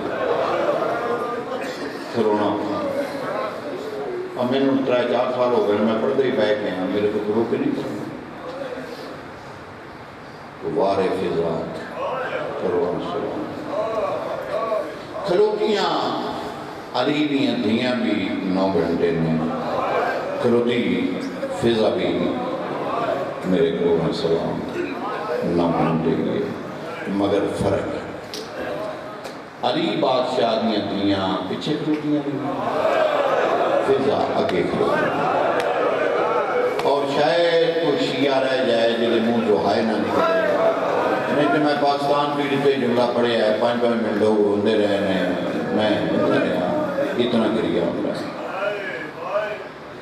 کھلونا ہوتا۔ اب میں نے 3-4 سال ہو گئے، میں پڑھتے ہی بیٹھ گیا، میرے کو کھلو کے نہیں کرنا۔ وارے فضا کروان سلام کھلوتیاں علی دیاں دھیاں بھی 9 گھنٹے نے، کھلوتی فضا بھی میرے کروان سلام 9 گھنٹے گئے، مگر فرق ہے۔ علی بادشاہ دیاں دھیاں پیچھے کھلوتیاں بھی، فضا اگے کھلوتیاں، اور شاید کوئی شیعہ رہ جائے جلے منہ جو ہائے نہ نکلے۔ نہیں تو میں پاکستان پیڑی پہ جملہ پڑھے ہے، 5 منٹ لوگ ہوندے رہے ہیں، میں اتنا گریا ہوں رہا۔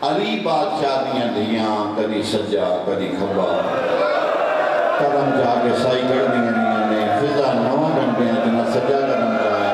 علی بادشاہ دیاں دھیاں کدی سجا کدی کھبا، قدم جا کے سائی کر دیاں نے، فضا 9 گھنٹے جنا سجا قدم جایا۔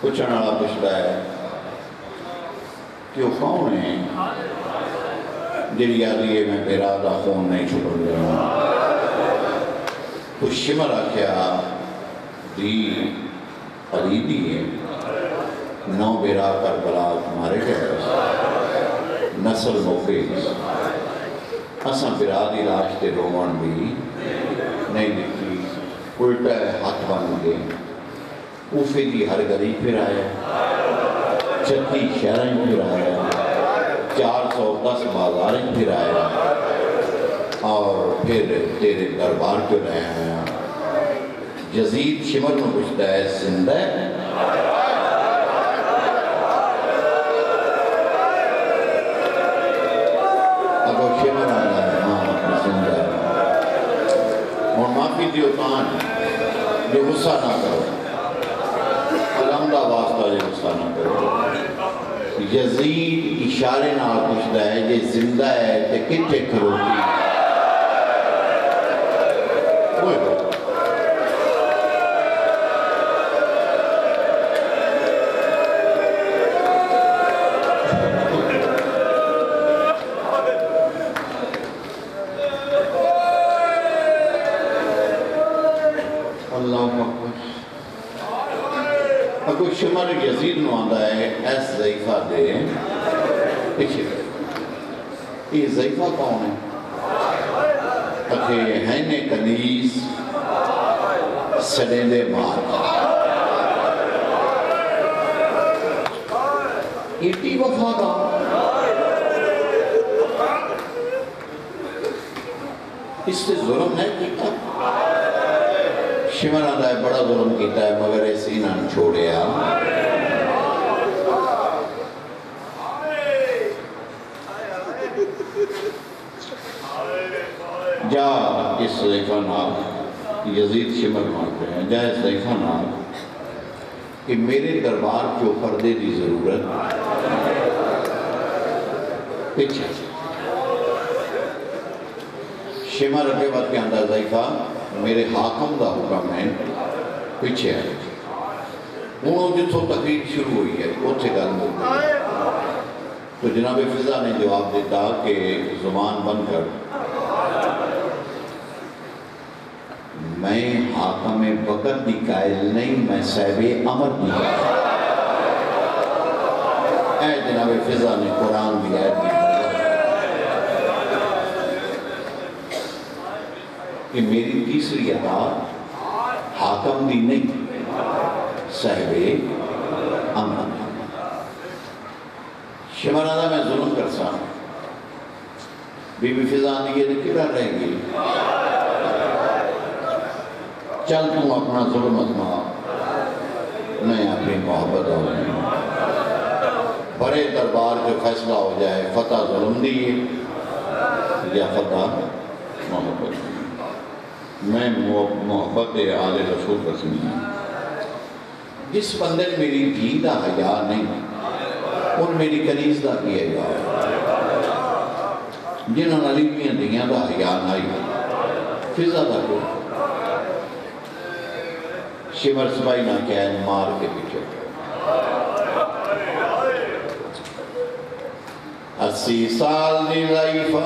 پوچھنا والا پوچھتا ہے کہ وہ کون ہے جی آدھی ہے میں میرا دا خون نہیں چھوڑ گیا۔ تو شمر آکھیا دی علی دی ہے، 9 بیرا کربلا مارے گئے، نسل موقع اساں برا دی لاش تے روان بھی نہیں دیکھی، الٹا ہاتھ بن گئے، کوفے دی ہر گلی پھر آیا، 36 شہریں پھر آیا، 410 بازاریں پھر آیا، اور پھر تیرے دربار کیوں رہے آیا۔ یزید شمر میں پوچھتا ہے زندہ ہے؟ اگر شمر آیا ہے ہاں زندہ ہے، اور معافی دیو کان جو غصہ نہ کرو، علامدہ واسطہ جو غصہ نہ کرو۔ یزید اشارے نہ پوچھتا ہے جے زندہ ہے تے کتھے کھلوتی ہے؟ اگو شمر یزید نو آندہ ہے ایس ضعیفہ دے پیچھے، یہ ضعیفہ کون ہے؟ اکھے ہینے کنیز سڑے دے مار، ایٹی وفا کا اس سے ظلم نہیں کیتا۔ شمر آندہ ہے بڑا ظلم کیتا ہے مگر ایسی نہ چھوڑیا۔ جا اس ضعیفہ نال یزید شمر مارتے ہیں، جا اس ضعیفہ نال کہ میرے دربار جو پردے دی ضرورت پیچھے۔ شمر اگے بات کے اندر ضعیفہ میرے حاکم دا حکم ہے پیچھے ہے، انہوں جتوں تقریب شروع ہوئی ہے وہ تھے گل ہوئی۔ تو جناب فضا نے جواب دیتا کہ زبان بند کر، میں حاکم وقت دی قائل نہیں، میں صاحب امر دی قائل۔ اے جناب فضا نے قرآن دی آیت دی کہ میری تیسری عطا حاکم دی نہیں، صاحب امر۔ شمر آدھا میں ظلم کر سا، بی بی فضا نے یہ کدھر رہ گئی، چل تم اپنا ظلم اتما، نہیں اپنی محبت ہو جائے، بڑے دربار جو فیصلہ ہو جائے، فتح ظلم دی یا فتح محبت۔ میں محبت آل رسول رسمی ہوں. جس بندے نے میری دھی دا حیا نہیں ان میری کنیز دا کی حیا جنہوں نے علی میاں دیاں دا حیا نہیں فضا دا کو شمر سبائی نہ کیا مار کے پیچھے 80 سال دی ضعیفہ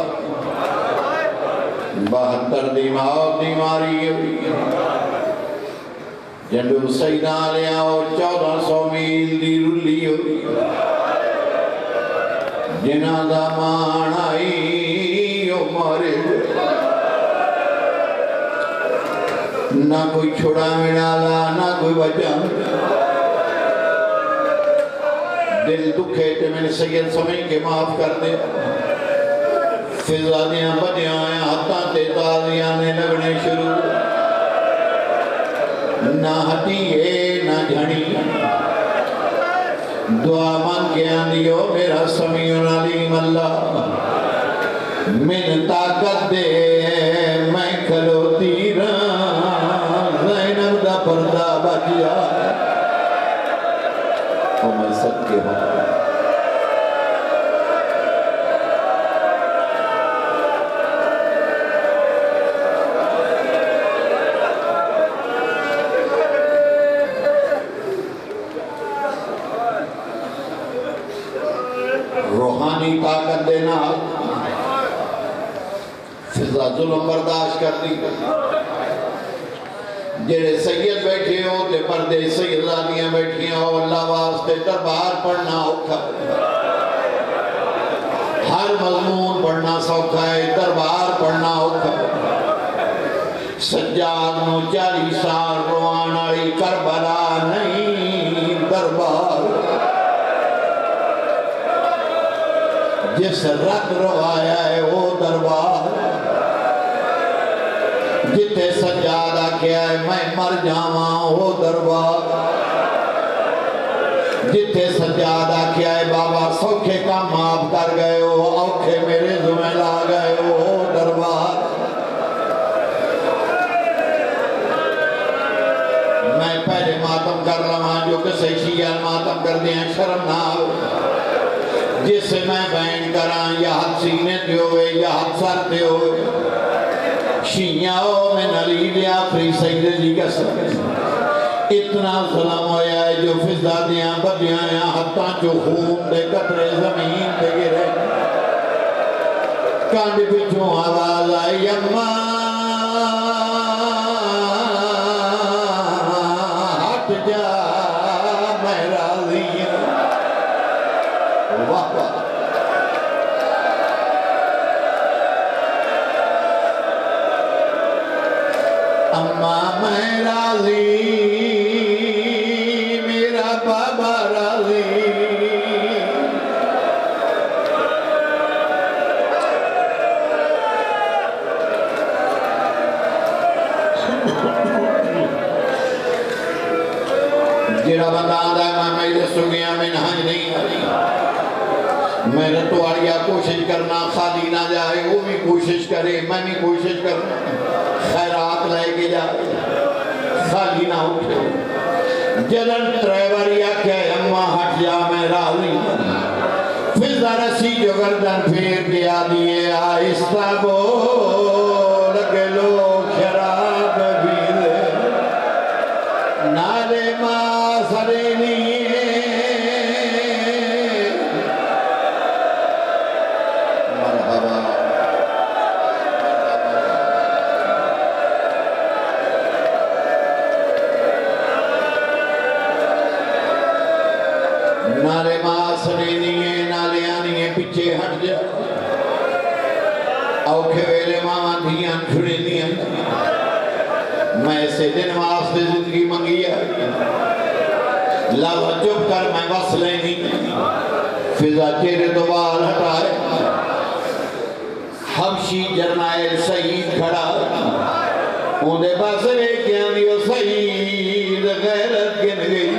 72 دی موت دی ماری ہوئی جنڈو سیدہ لیا اور 1400 میل دی رلی ہوئی جنہ دا مان آئی عمر نہ کوئی چھوڑا مڑالا نہ کوئی وجہ دل دکھے تے میں نے سید سمجھ کے معاف کر دے فضا دیاں بدیاں آیا ہاتھاں تے تازیاں نے لگنے شروع نہ ہٹیے نہ جھڑی دعا مانگ کے آندیو میرا سمیع علیم اللہ من طاقت دے میں کھلوتی زینب دا پردہ بچیا اور میں سب کے ہوں روحانی طاقت دینا فضا ظلم برداشت کر دی جڑے سید بیٹھے ہو تے پردے سیدانیاں بیٹھی ہو اللہ واسطے دربار پڑھنا اوکھا ہر مضمون پڑھنا سوکھا ہے دربار پڑھنا اوکھا سجاد نو 40 سال روان والی کربلا نہیں دربار جس رت روایا ہے وہ دربار جتے سجادہ کیا ہے میں مر جاواں وہ دربار جتے سجادہ کیا ہے بابا سوکھے کا معاف کر گئے ہو اوکھے میرے ذمہ لا گئے ہو وہ دربار میں پہلے ماتم کر رہا جو کسے شیعہ ماتم کر دیا شرم نہ ہو جس سے میں بین کران یا حد سینے تے ہوئے یا حد سر تے ہوئے شیعہ میں نلی لیا فری سید جی کا سر اتنا ظلم ہویا ہے جو فضا دیاں بدیاں حتیٰ جو خون دے قطرے زمین دے گرے کانڈ پچھوں آواز آئی اماں ہٹ جا میں راضی ہوں واہ واہ اماں میں راضی میرا بابا راضی جڑا بندہ آدھا ہے میں میرے سگیاں میں نہائی نہیں آئی میرے تو آڑیا کوشش کرنا خالی نہ جائے وہ بھی کوشش کرے میں بھی کوشش کرنا خیرات لے کے جائے خالی نہ اٹھے جلن ٹریوریا کہ اماں ہٹ جا میں راضی فضا رسی جو گردن پھیر دیا دیئے آہستہ بول کے لوگ شراب بھی نالے ماں سرے نہیں نالے ماں سنے نہیں نالے آنی پیچھے ہٹ جا اوکھے ویلے ماں دھیاں چھڑے دیا میں سے دن واسطے زندگی منگی ہے لو چپ کر میں بس لینی فضا چہرے تو بال ہٹائے حبشی جرنائل سعید کھڑا اون دے پاس ویکھیاں دیو سعید غیرت گن گئی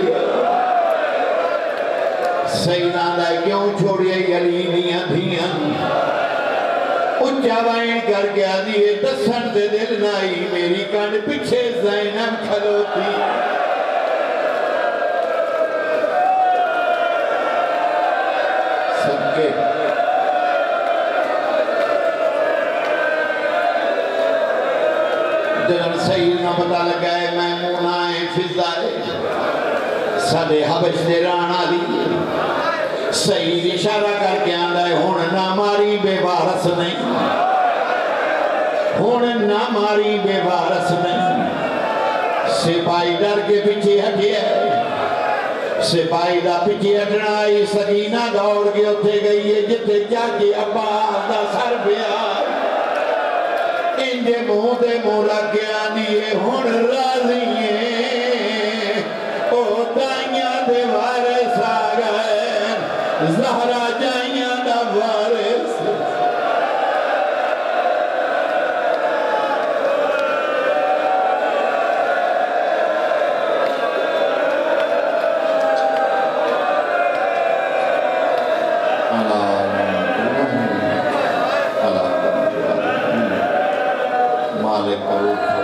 سیدان دا کیوں چھوڑیے علی دیاں دھیاں اچھا وائن کر کے آدھی دسن دے دل نائی میری کان پچھے زینب کھلوتی سب کے جنن سید نہ پتا لگائے میمونہ فضائے سادے حبش دے رانا لی سید اشارہ کر کے آندہ ہے ہون نہ ماری بے وارث نہیں ہون نہ ماری بے وارث نہیں سپاہی ڈر کے پیچھے ہٹے سپاہی دا پیچھے ہٹنا آئی سکینہ دوڑ کے اٹھے گئی ہے جتے جا کے عباس دا سر پیا انجے منہ دے منہ رکھ کے آندھی ہون راضی ہے او دائیاں دے وارث آ گئے زہرا جائیاں دا وارث مالک